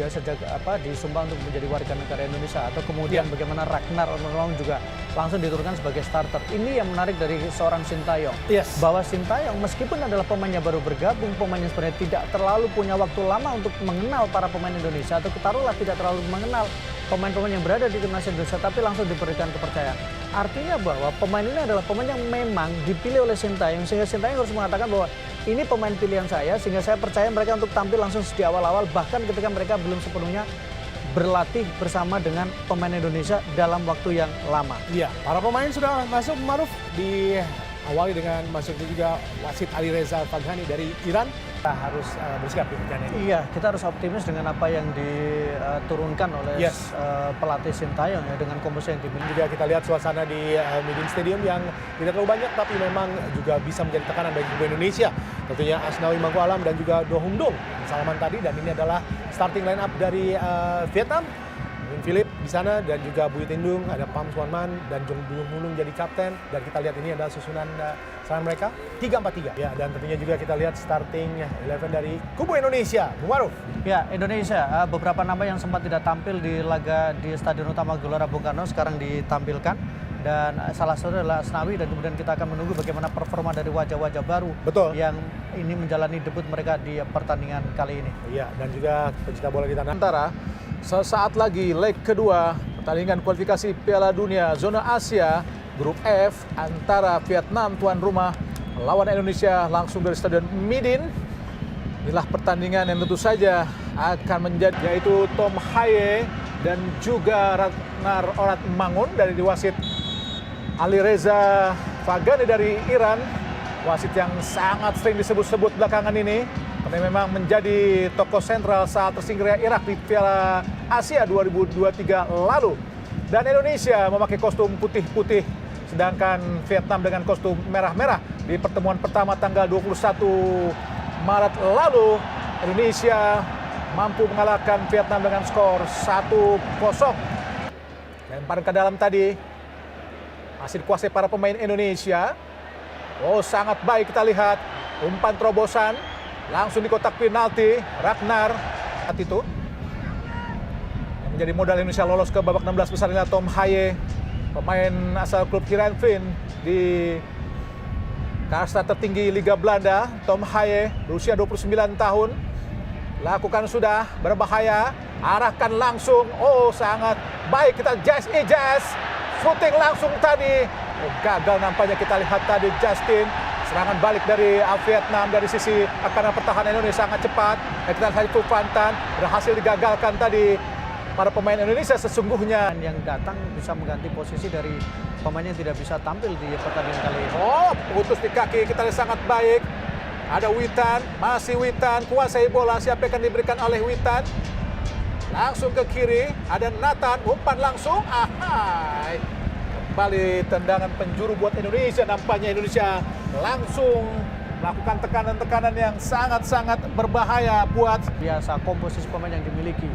sejak disumpah untuk menjadi warga negara Indonesia, atau kemudian bagaimana Ragnar Ornolong juga langsung diturunkan sebagai starter. Ini yang menarik dari seorang Sintayong, bahwa Sintayong meskipun adalah pemain yang baru bergabung, pemain yang sebenarnya tidak terlalu punya waktu lama untuk mengenal para pemain Indonesia, atau taruhlah tidak terlalu mengenal pemain-pemain yang berada di timnas Indonesia, tapi langsung diberikan kepercayaan. Artinya bahwa pemain ini adalah pemain yang memang dipilih oleh Sintayong, sehingga Sintayong harus mengatakan bahwa ini pemain pilihan saya, sehingga saya percaya mereka untuk tampil langsung di awal-awal, bahkan ketika mereka belum sepenuhnya berlatih bersama dengan pemain Indonesia dalam waktu yang lama. Iya, para pemain sudah masuk, Maruf, diawali dengan masuknya juga wasit Alireza Faghani dari Iran. Kita harus bersikap demikian ini. Iya, kita harus optimis dengan apa yang diturunkan oleh pelatih Sintayong ya, dengan komposisi yang dimiliki. Juga kita lihat suasana di Midin Stadium yang tidak terlalu banyak, tapi memang juga bisa menjadi tekanan bagi kubu Indonesia. Tentunya Asnawi Mangku Alam dan juga Do Hung Dong salaman tadi, dan ini adalah starting line up dari Vietnam. Win Philip di sana dan juga Bui Tindung, ada Pham Xuan Man dan Jong Bung Hulung jadi kapten, dan kita lihat ini adalah susunan serangan mereka 3-4-3 ya, dan tentunya juga kita lihat starting 11 dari kubu Indonesia. Bu Maruf. Ya, Indonesia beberapa nama yang sempat tidak tampil di laga di Stadion Utama Gelora Bung Karno sekarang ditampilkan, dan salah satu adalah Asnawi, dan kemudian kita akan menunggu bagaimana performa dari wajah-wajah baru yang ini menjalani debut mereka di pertandingan kali ini. Iya, dan juga pecinta bola di tanah antara. Sesaat lagi leg kedua pertandingan kualifikasi Piala Dunia Zona Asia Grup F antara Vietnam tuan rumah melawan Indonesia langsung dari Stadion Midin. Inilah pertandingan yang tentu saja akan menjadi, yaitu Tom Haye dan juga Ragnar Ornolong dari wasit Alireza Faghani dari Iran, wasit yang sangat sering disebut-sebut belakangan ini karena memang menjadi tokoh sentral saat tersingkirnya Irak di Piala Asia 2023 lalu. Dan Indonesia memakai kostum putih-putih, sedangkan Vietnam dengan kostum merah-merah. Di pertemuan pertama tanggal 21 Maret lalu, Indonesia mampu mengalahkan Vietnam dengan skor 1-0. Lemparan ke dalam tadi masih dikuasai para pemain Indonesia. Oh, sangat baik kita lihat umpan terobosan langsung di kotak penalti. Ragnar itu yang menjadi modal Indonesia lolos ke babak 16 besar adalah Tom Haye, pemain asal klub Heerenveen di kasta tertinggi Liga Belanda. Tom Haye berusia 29 tahun, lakukan sudah berbahaya, arahkan langsung. Oh, sangat baik kita Jazz shooting langsung tadi. Oh, gagal nampaknya, kita lihat tadi Justin. Serangan balik dari Vietnam dari sisi karena pertahanan Indonesia sangat cepat. Kita lihat itu Fantan berhasil digagalkan tadi para pemain Indonesia sesungguhnya. Yang datang bisa mengganti posisi dari pemain yang tidak bisa tampil di pertandingan kali ini. Oh, putus di kaki, kita lihat sangat baik. Ada Witan, masih Witan, kuasai bola, siapa yang akan diberikan oleh Witan. Langsung ke kiri, ada Nathan, umpan langsung. Ahai. Kembali tendangan penjuru buat Indonesia, nampaknya Indonesia langsung melakukan tekanan-tekanan yang sangat-sangat berbahaya buat biasa komposisi pemain yang dimiliki.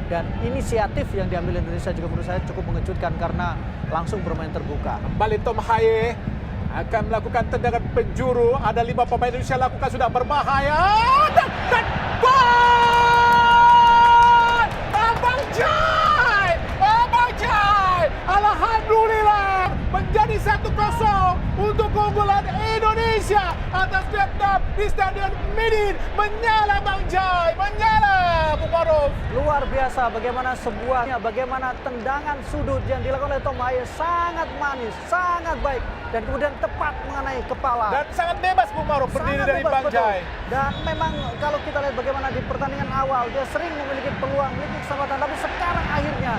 Dan inisiatif yang diambil Indonesia juga menurut saya cukup mengejutkan karena langsung bermain terbuka. Kembali Tom Haye akan melakukan tendangan penjuru, ada 5 pemain Indonesia lakukan sudah berbahaya, dan gol! Abang Jai! Alhamdulillah menjadi 1-0 untuk keunggulan Indonesia atas Vietnam di Stadion Midin. Menyala Bang Jai, menyala Bu Maruf. Luar biasa bagaimana bagaimana tendangan sudut yang dilakukan oleh Tom Haye sangat manis, sangat baik, dan kemudian tepat mengenai kepala. Dan sangat bebas Bu Maruf berdiri dari Bang Jai. Dan memang kalau kita lihat bagaimana di pertandingan awal dia sering memiliki peluang, memiliki kesempatan, tapi sekarang akhirnya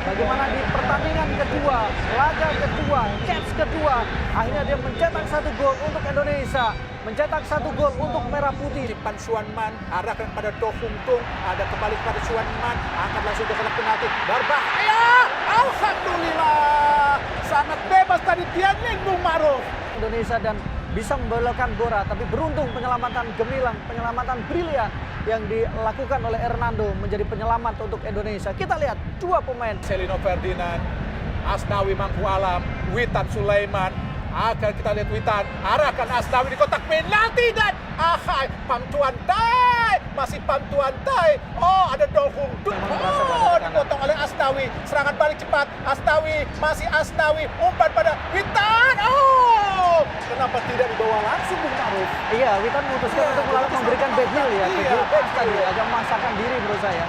bagaimana di pertandingan kedua, laga kedua, catch kedua, akhirnya dia mencetak 1 gol untuk Indonesia, mencetak 1 gol untuk Merah Putih. Pham Xuan Man arahkan pada Do Hung Dong, ada kembali kepada Xuan Man, angkat langsung ke kotak penalti, berbahaya. Alhamdulillah, sangat bebas tadi Tianling Bung Maruf. Indonesia dan bisa membelokkan Bora, tapi beruntung penyelamatan gemilang, penyelamatan brilian yang dilakukan oleh Hernando menjadi penyelamat untuk Indonesia. Kita lihat 2 pemain. Selino Ferdinand, Asnawi Mangku Alam, Witan Sulaiman. Akan kita lihat Witan arahkan Asnawi di kotak penalti, dan Pham Xuan masih Pantuan Tai. Oh, ada Do Hung Duk. Oh, dipotong oleh Asnawi. Serangan balik cepat. Asnawi, masih Asnawi. Umpan pada Witan. Oh, kenapa tidak dibawa langsung Bung Maruf? Iya, Witan memutuskan untuk memberikan backhill ya. Backhill tadi agak memaksakan diri menurut saya.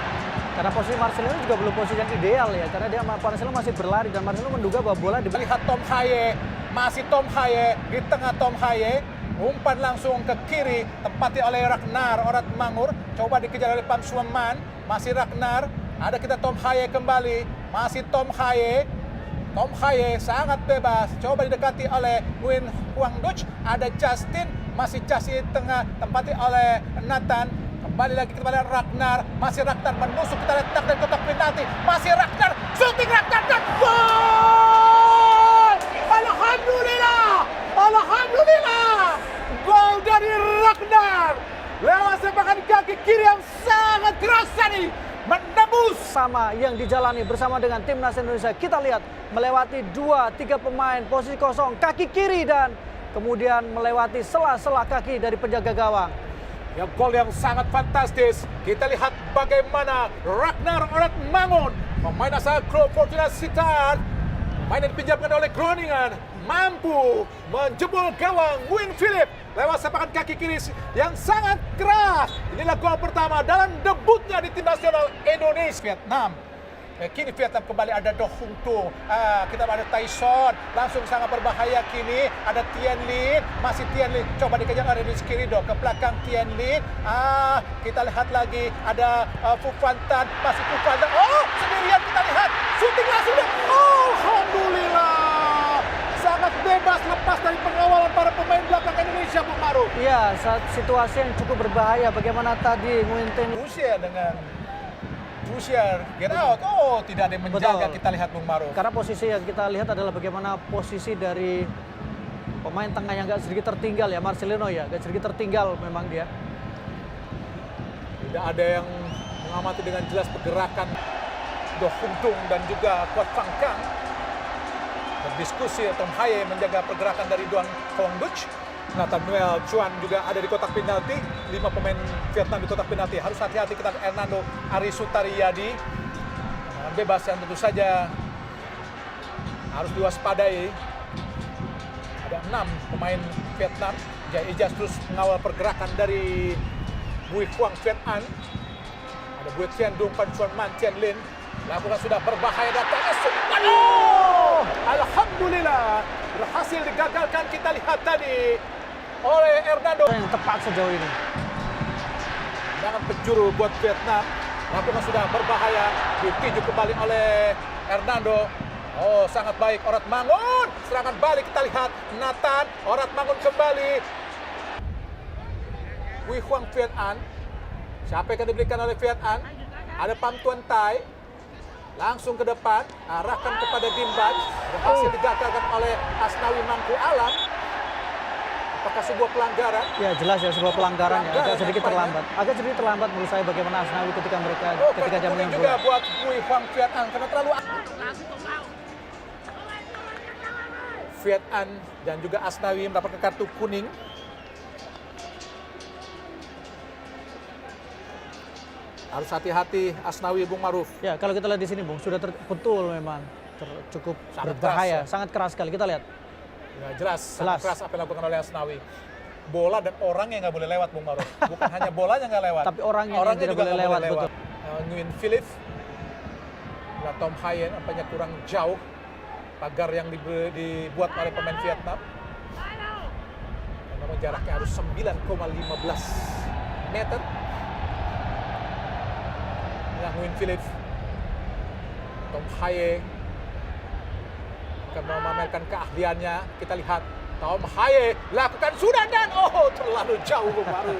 Karena posisi Marcelino juga belum posisi yang ideal ya. Karena dia Marcelino masih berlari dan Marcelino menduga bahwa bola di... Lihat Tom Haye, masih Tom Haye di tengah Tom Haye. Umpan langsung ke kiri, tempati oleh Ragnar Orat Mangur. Coba dikejar oleh Pam Sueman, masih Ragnar. Ada kita Tom Haye kembali, masih Tom Haye. Tom Haye sangat bebas, coba didekati oleh Nguyen Huang Duc. Ada Justin, masih Justin di tengah, tempati oleh Nathan. Kembali lagi kepada Ragnar, masih Ragnar menusuk, kita lihat dari kotak penalti, masih Ragnar, shooting Ragnar dan gol! Alhamdulillah! Alhamdulillah! Gol dari Ragnar! Lewat sepakan kaki kiri yang sangat keras tadi, menembus. Sama yang dijalani bersama dengan Timnas Indonesia, kita lihat melewati 2-3 pemain, posisi kosong, kaki kiri dan kemudian melewati sela-sela kaki dari penjaga gawang. Ya, gol yang sangat fantastis. Kita lihat bagaimana Ragnar Orat Mangun, pemain asal klub Fortuna Sittard, main yang dipinjamkan oleh Groningen, mampu menjebol gawang Win Philip lewat sepakan kaki kiri yang sangat keras. Inilah gol pertama dalam debutnya di tim nasional Indonesia. Vietnam. Kini Vietnam kembali ada Do Hung Tung. Kita ada Tyson, langsung sangat berbahaya kini. Ada Tien Lin, masih Tien Lin. Coba dikejar oleh Rizky Ridho ke belakang Tien Lin. Kita lihat lagi ada Phu Phan Tan, masih Phu Phan Tan. Oh, sendirian kita lihat. Shooting langsung. Oh, alhamdulillah. Sangat bebas lepas dari pengawalan para pemain belakang Indonesia, Bung Maruf. Iya, situasi yang cukup berbahaya. Bagaimana tadi Nguyen Rusia dengan Rusia get out. Oh, tidak ada yang menjaga. Betul. Kita lihat Bung Maruf. Karena posisi yang kita lihat adalah bagaimana posisi dari pemain tengah yang agak sedikit tertinggal ya, Marcelino ya, agak sedikit tertinggal memang dia. Tidak ada yang mengamati dengan jelas pergerakan Do Hung Tung dan juga Quat Phang Cang. Berdiskusi, Tom Haye menjaga pergerakan dari Duan Huang Duc. Nathaniel Chuan juga ada di kotak penalti. 5 pemain Vietnam di kotak penalti. Harus hati-hati kita Hernando Arisutariadi. Bebas yang tentu saja harus diwaspadai. Ada 6 pemain Vietnam. Jai Ijas terus mengawal pergerakan dari Bui Huang Viet An. Ada Bui Tien Dung, Pan Chuan Man, Tien Lin. Lakukan sudah berbahaya datangnya. Oh! Alhamdulillah berhasil digagalkan, kita lihat tadi oleh Hernando. Yang tepat sejauh ini. Jangan penjuru buat Vietnam. Lakukan sudah berbahaya. Ditinju kembali oleh Hernando. Oh, sangat baik Orat Mangun. Serangan balik kita lihat Nathan. Orat Mangun kembali. Bui Huang Viet An. Siapa yang akan diberikan oleh Viet An? Ada Pam Tuan Tai. Langsung ke depan, arahkan kepada Dimbaj. Berhasil digagalkan oleh Asnawi Mangku Alam. Apakah sebuah pelanggaran? Ya, jelas ya, sebuah pelanggaran ya. Agak sedikit terlambat. Agak sedikit terlambat menurut saya bagaimana Asnawi ketika jaman juga buat Bui Huang Viet An karena terlalu Viet An dan juga Asnawi mendapatkan kartu kuning. Harus hati-hati Asnawi, Bung Maruf. Ya, kalau kita lihat di sini, Bung, sudah betul memang cukup sangat berbahaya, keras, ya? Sangat keras sekali. Kita lihat. Ya, jelas. Sangat keras apa yang dilakukan oleh Asnawi. Bola dan orang yang nggak boleh lewat, Bung Maruf. Bukan hanya bolanya nggak lewat. Tapi orangnya tidak boleh lewat. Betul. Nguyen Philip. Tom Haye nampaknya kurang jauh. Pagar yang dibuat oleh pemain Vietnam. Namun jaraknya harus 9,15 meter. Nguyen Philip, Tom Haye akan memamerkan keahliannya. Kita lihat Tom Haye lakukan sudah dan terlalu jauh Bung Maruf.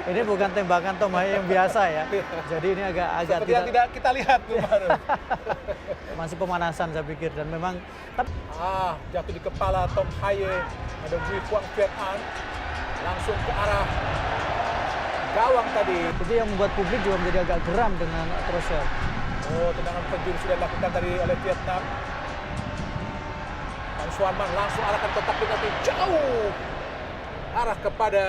Ini bukan tembakan Tom Haye yang biasa ya. Jadi ini agak tidak kita lihat Bung Maruf. Masih pemanasan saya pikir dan memang jatuh di kepala Tom Haye. Ada Bui Huang Viet An langsung ke arah gawang tadi. Itu yang membuat publik juga menjadi agak geram dengan Trossel. Tendangan penjuru sudah dilakukan tadi oleh Vietnam. Pan Suanman langsung arahkan kotak penalti jauh. Arah kepada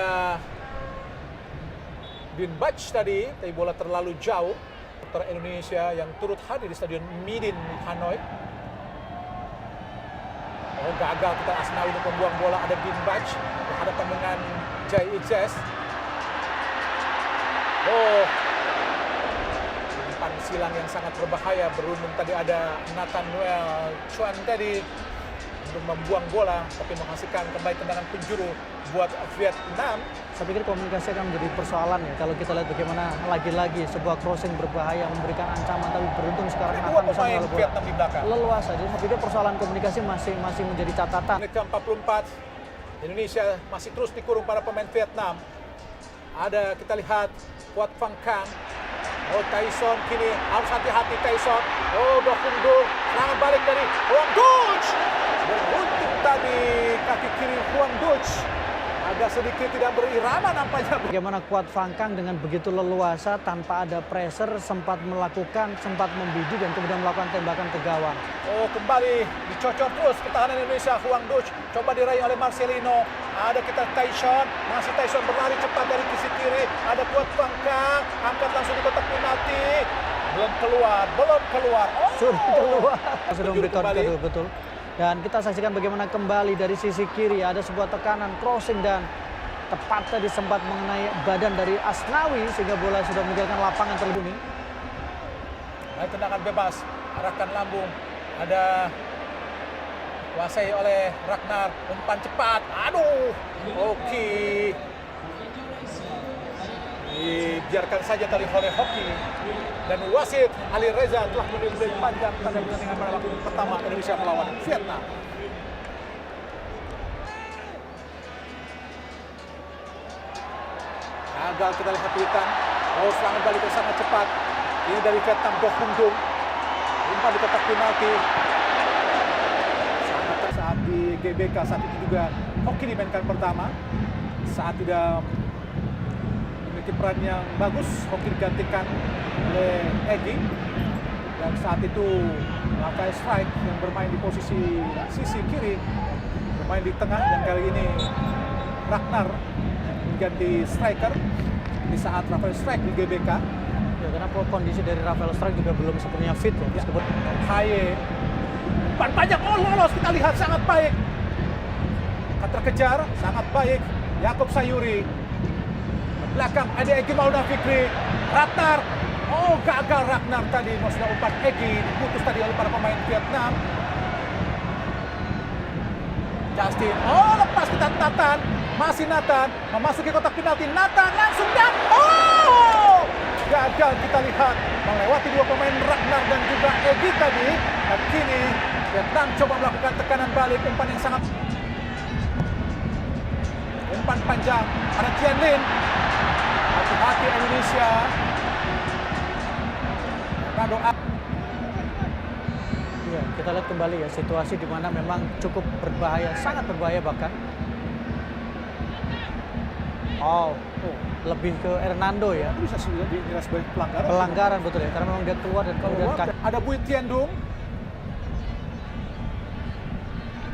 Din Bach tadi, tapi bola terlalu jauh. Supporter Indonesia yang turut hadir di Stadion Midin Hanoi. Oh, gagal kita Asnawi untuk membuang bola. Ada Din Bach berhadapan dengan Jai Izzes. Oh, umpan silang yang sangat berbahaya. Beruntung tadi ada Nathaniel Chuan tadi untuk membuang bola, tapi menghasilkan kembali tendangan penjuru buat Vietnam. Saya pikir komunikasi akan menjadi persoalan ya. Kalau kita lihat bagaimana lagi-lagi sebuah crossing berbahaya memberikan ancaman, tapi beruntung sekarang Dua pemain Vietnam di belakang. leluasa. Jadi saya pikir persoalan komunikasi masih menjadi catatan. Menit ke-44, Indonesia masih terus dikurung para pemain Vietnam. Ada kita lihat Quat Phang Cang. Oh, Tyson kini harus hati-hati Tyson. Oh, Do Hung Do, serangan balik dari Huang Duch. Beruntung tadi kaki kiri Huang Duch agak sedikit tidak berirama nampaknya. Bagaimana Quat Phang Cang dengan begitu leluasa tanpa ada pressure sempat membidik dan kemudian melakukan tembakan ke gawang. Oh, kembali dicocok terus pertahanan Indonesia. Huang Duch coba diraih oleh Marcelino. Ada kita Tyson, masih Tyson berlari cepat dari sisi kiri. Ada Quat Phang Cang, angkat langsung di kotak penalti. Belum keluar. Oh, Sudah keluar. Sudah memberikan kembali. betul. Dan kita saksikan bagaimana kembali dari sisi kiri ada sebuah tekanan crossing dan tepat tadi sempat mengenai badan dari Asnawi sehingga bola sudah meninggalkan lapangan terlebih dahulu. Baik, tendangan bebas, arahkan lambung. Ada kuasai oleh Ragnar, umpan cepat. Aduh, oke. Dibiarkan saja tadi oleh Hoki. Dan wasit Ali Reza telah menilai panjang pada pertandingan pada waktu pertama Indonesia melawan Vietnam. Gagal kita lihat Witan. Oh, serangan balik yang sangat cepat. Ini dari Vietnam, Do Hung Do. Umpan di kotak penalti. Sangat saat di GBK saat itu juga Hoki dimainkan pertama. Saat tidak memiliki peran yang bagus, Hoki digantikan oleh Egy. Dan saat itu Rafael Strike yang bermain di posisi sisi kiri bermain di tengah, dan kali ini Ragnar mengganti striker di saat Rafael Strike di GBK. Ya, karena kondisi dari Rafael Strike juga belum sepenuhnya fit ya. Meskipun Haye umpan panjang, oh lolos, kita lihat sangat baik. Akan terkejar, sangat baik. Yaakob Sayuri. Belakang ada Egy Maulana Fikri. Ragnar. Oh, gagal Ragnar tadi. Maksudnya umpan Egy diputus tadi oleh para pemain Vietnam. Justin. Oh, lepas kita Nathan. Masih Nathan. Memasuki kotak penalti. Nathan langsung dan oh! Gagal kita lihat. Melewati dua pemain Ragnar dan juga Egy tadi. Dan kini Vietnam coba melakukan tekanan balik. Umpan yang sangat... Umpan panjang. Ada Tian Lin. Hati-hati Indonesia. ya, kita lihat kembali ya situasi di mana memang cukup berbahaya, sangat berbahaya bahkan. Oh, lebih ke Hernando ya. Bisa sudah dinilai sebagai pelanggaran. Pelanggaran betul ya, karena memang dia keluar dan kemudian Ada Bui Tian Dung.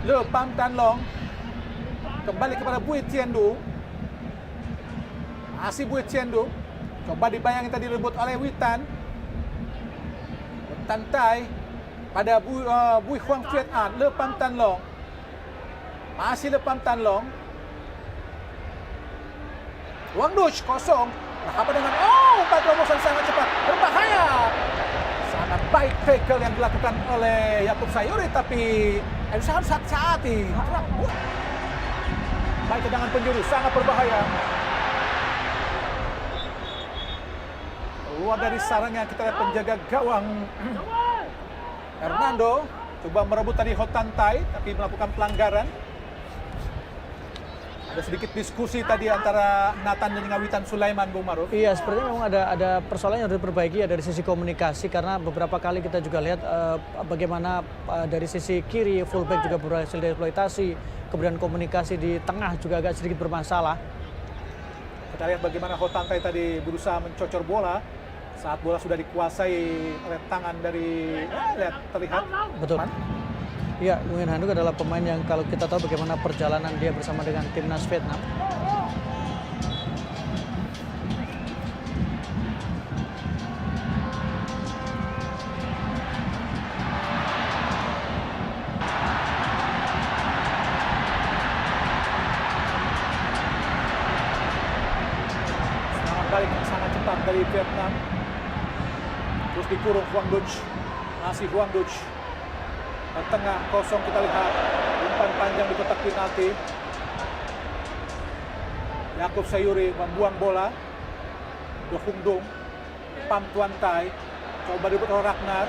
Le Pam Tan Long. Kembali kepada Bui Tian Dung. Masih Bui Tian Dung. Coba dibayangin tadi rebut oleh Witan. Tantai pada Bui Huang Viet An. Le Pam Tan Long. Masih Le Pam Tan Long. Huang Duch kosong. Apa dengan umpan terobosan sangat cepat, berbahaya. Sangat baik tackle yang dilakukan oleh Yaakob Sayuri, tapi Indonesia harus hati-hati. Baik tendangan penjuru, sangat berbahaya. Keluar dari sarangnya, kita lihat penjaga gawang Hernando coba merebut tadi Hotantai, tapi melakukan pelanggaran. Ada sedikit diskusi tadi antara Nathan dan Witan Sulaiman, Bung Maruf. Iya, sepertinya memang ada persoalan yang harus diperbaiki ya dari sisi komunikasi, karena beberapa kali kita juga lihat bagaimana dari sisi kiri fullback juga berhasil dieksploitasi, kemudian komunikasi di tengah juga agak sedikit bermasalah. Kita lihat bagaimana Hotantai tadi berusaha mencocor bola saat bola sudah dikuasai oleh tangan dari terlihat. Betul. Ya, Nguyen Han Duc adalah pemain yang kalau kita tahu bagaimana perjalanan dia bersama dengan timnas Vietnam. balik yang sangat cepat dari Vietnam. Terus dikurung Huang Duch. Masih Huang Duch. Ke tengah kosong kita lihat. Umpan panjang di kotak penalti. Yaakob Sayuri membuang bola. Do Hung Dung. Pham Tuan Thai. Coba direbut oleh Ragnar.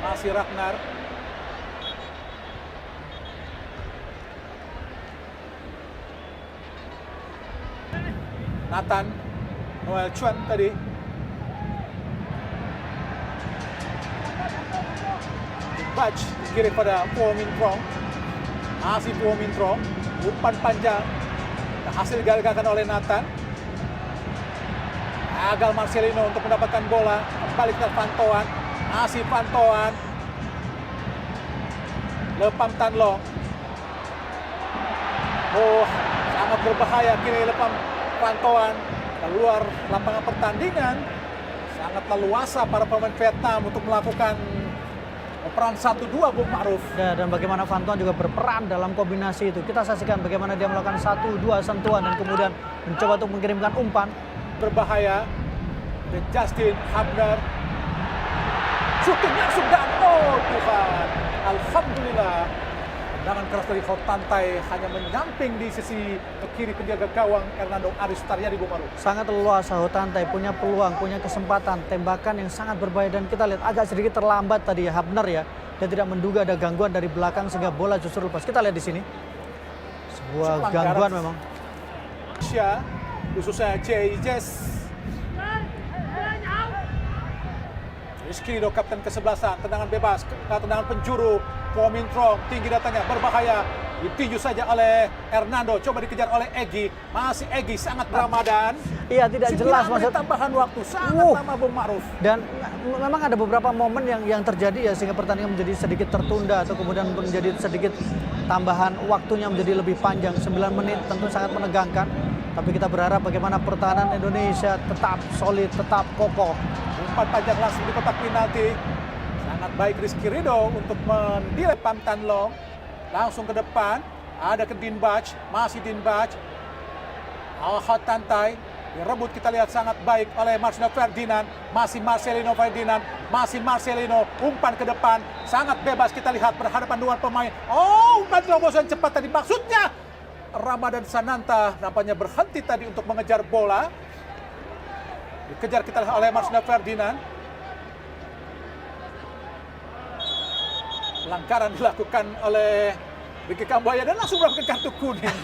Masih Ragnar. Nathan Noel Chuan tadi. Bach kiri pada Puo Min Trong. Masih Puo Min Trong. Umpan panjang. Hasil digagalkan oleh Nathan. Gagal Marcelino untuk mendapatkan bola. Kembali ke Pantauan. Masih Pantauan. Le Pham Tan Long. Oh, sangat berbahaya kini Le Pham Pantauan keluar lapangan pertandingan. Sangat leluasa para pemain Vietnam untuk melakukan peran 1-2 Bung Ma'ruf. Ya, dan bagaimana Van Tuan juga berperan dalam kombinasi itu. Kita saksikan bagaimana dia melakukan 1-2 sentuhan dan kemudian mencoba untuk mengirimkan umpan. Berbahaya. Dan Justin Hubner. Shooting langsung dan oh Tuhan. Alhamdulillah. Tendangan keras dari Ho Tan Thai hanya menyamping di sisi kiri penjaga gawang Hernando Aris Taryadi Bung Ma'ruf. Sangat leluasa Ho Tan Thai, punya peluang, punya kesempatan, tembakan yang sangat berbahaya. Dan kita lihat agak sedikit terlambat tadi ya Hubner ya. Dia tidak menduga ada gangguan dari belakang sehingga bola justru lepas. Kita lihat di sini. Sebuah gangguan memang. Asia, khususnya Jess. Rizky Ridho kapten ke-11, tendangan bebas, tendangan penjuru, Puo Min Trong, tinggi datangnya, berbahaya, ditinju saja oleh Hernando, coba dikejar oleh Egy, masih Egy sangat Ramadan. Iya, tidak jelas maksud tambahan waktu sangat lama Bung Ma'ruf. Dan memang ada beberapa momen yang terjadi ya sehingga pertandingan menjadi sedikit tertunda atau kemudian menjadi sedikit tambahan waktunya menjadi lebih panjang. 9 menit tentu sangat menegangkan. Tapi kita berharap bagaimana pertahanan Indonesia tetap solid, tetap kokoh. Umpan panjang langsung di kotak penalti. Sangat baik Rizky Ridho untuk mendelay Pham Tan Long. Langsung ke depan. Ada ke Din Bach. Masih Din Bach. Ho Tan Thai. Direbut kita lihat sangat baik oleh Marcelino Ferdinand. Masih Marcelino Ferdinand. Masih Marcelino. Umpan ke depan. Sangat bebas kita lihat berhadapan dengan pemain. Oh, umpan terobosan cepat tadi. Maksudnya Ramadan Sananta nampaknya berhenti tadi untuk mengejar bola. Dikejar kita oleh Marcelino Ferdinand. Pelanggaran dilakukan oleh Ricky Kambuaya dan langsung mendapatkan kartu kuning.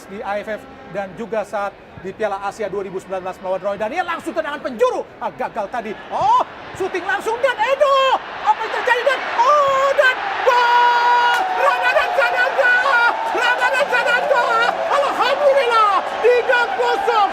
Di AFF dan juga saat di Piala Asia 2019 melawan Roy Daniel langsung tendangan penjuru. Gagal tadi. Oh, syuting langsung dan Edo. Apa yang terjadi dan dan gol! Ramadan Sananta! Ramadan Sananta! Alhamdulillah 3-0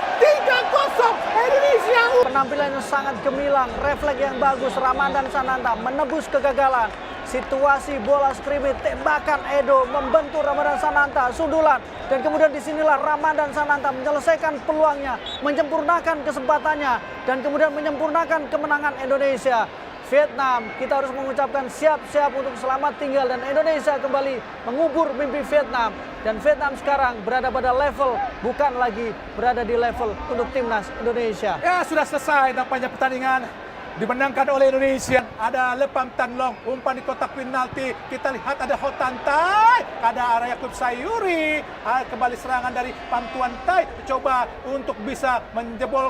Indonesia. Penampilan yang sangat gemilang, refleks yang bagus Ramadan Sananta menebus kegagalan. Situasi bola skrimmit, tembakan Edo membentur Ramadan Sananta, sundulan. Dan kemudian disinilah Ramadan Sananta menyelesaikan peluangnya, menyempurnakan kesempatannya. Dan kemudian menyempurnakan kemenangan Indonesia. Vietnam, kita harus mengucapkan siap-siap untuk selamat tinggal. Dan Indonesia kembali mengubur mimpi Vietnam. Dan Vietnam sekarang berada pada level, bukan lagi berada di level untuk timnas Indonesia. Ya, sudah selesai nampaknya pertandingan. Dimenangkan oleh Indonesia. Ada Le Pham Tan Long, umpan di kotak penalti. Kita lihat ada Ho Tan Thai, ada Yaakob Sayuri. Kembali serangan dari Pham Tuan Thai. Coba untuk bisa menjebol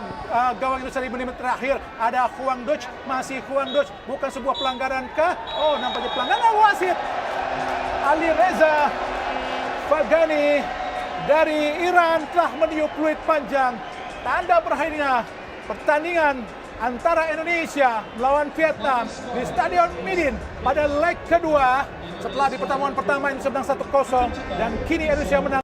gawang Indonesia di menit terakhir. Ada Huang Duch, masih Huang Duch. Bukan sebuah pelanggaran kah? Oh, nampaknya pelanggaran wasit. Ali Reza Fagani dari Iran telah meniup peluit panjang. Tanda berakhirnya pertandingan antara Indonesia melawan Vietnam di Stadion Midin pada leg kedua setelah di pertemuan pertama Indonesia menang 1-0 dan kini Indonesia menang